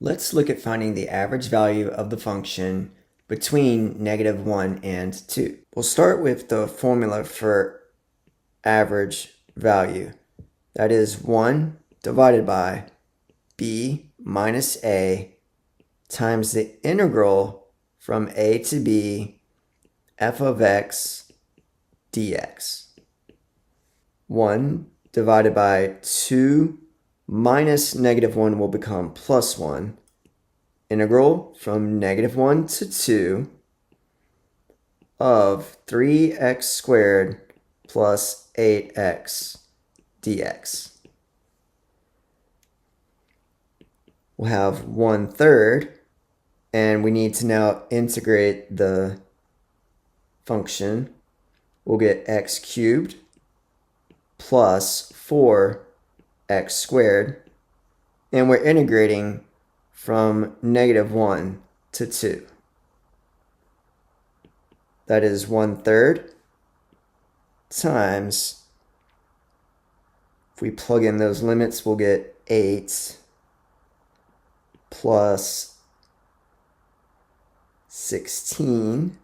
Let's look at finding the average value of the function between -1 and 2. We'll start with the formula for average value. That is 1 divided by b minus a times the integral from a to b f of x dx. 1 divided by 2 minus -1 will become plus 1. Integral from -1 to 2 of 3x squared plus 8x dx. We'll have 1/3, and we need to now integrate the function. We'll get x cubed plus 4x squared, and we're integrating from -1 to 2. That is 1/3 times, if we plug in those limits, we'll get 8 plus 16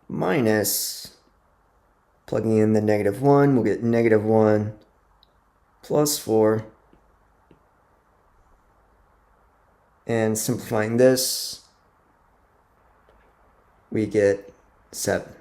minus, plugging in the -1, we'll get -1 plus 4. And simplifying this, we get 7.